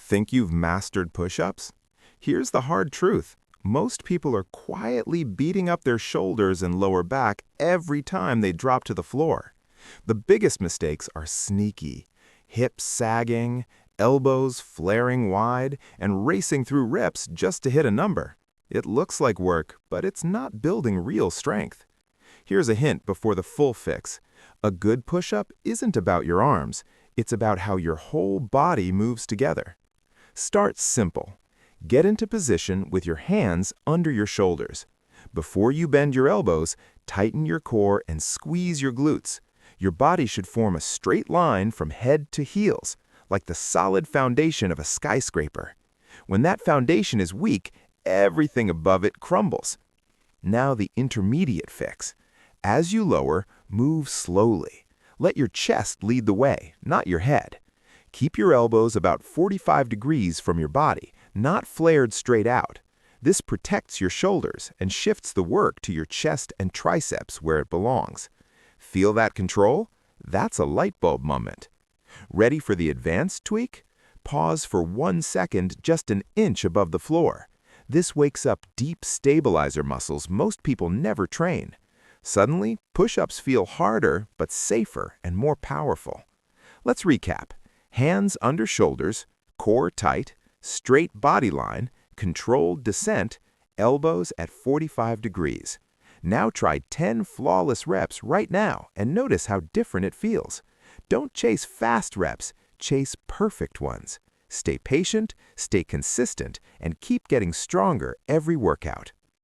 Think you've mastered push-ups? Here's the hard truth. Most people are quietly beating up their shoulders and lower back every time they drop to the floor. The biggest mistakes are sneaky. Hips sagging, elbows flaring wide, and racing through reps just to hit a number. It looks like work, but it's not building real strength. Here's a hint before the full fix. A good push-up isn't about your arms. It's about how your whole body moves together. Start simple. Get into position with your hands under your shoulders. Before you bend your elbows, tighten your core and squeeze your glutes. Your body should form a straight line from head to heels, like the solid foundation of a skyscraper. When that foundation is weak, everything above it crumbles. Now the intermediate fix. As you lower, move slowly. Let your chest lead the way, not your head. Keep your elbows about 45 degrees from your body, not flared straight out. This protects your shoulders and shifts the work to your chest and triceps where it belongs. Feel that control? That's a light bulb moment. Ready for the advanced tweak? Pause for 1 second just an inch above the floor. This wakes up deep stabilizer muscles most people never train. Suddenly, push-ups feel harder but safer and more powerful. Let's recap. Hands under shoulders, core tight, straight body line, controlled descent, elbows at 45 degrees. Now try 10 flawless reps right now and notice how different it feels. Don't chase fast reps, chase perfect ones. Stay patient, stay consistent, and keep getting stronger every workout.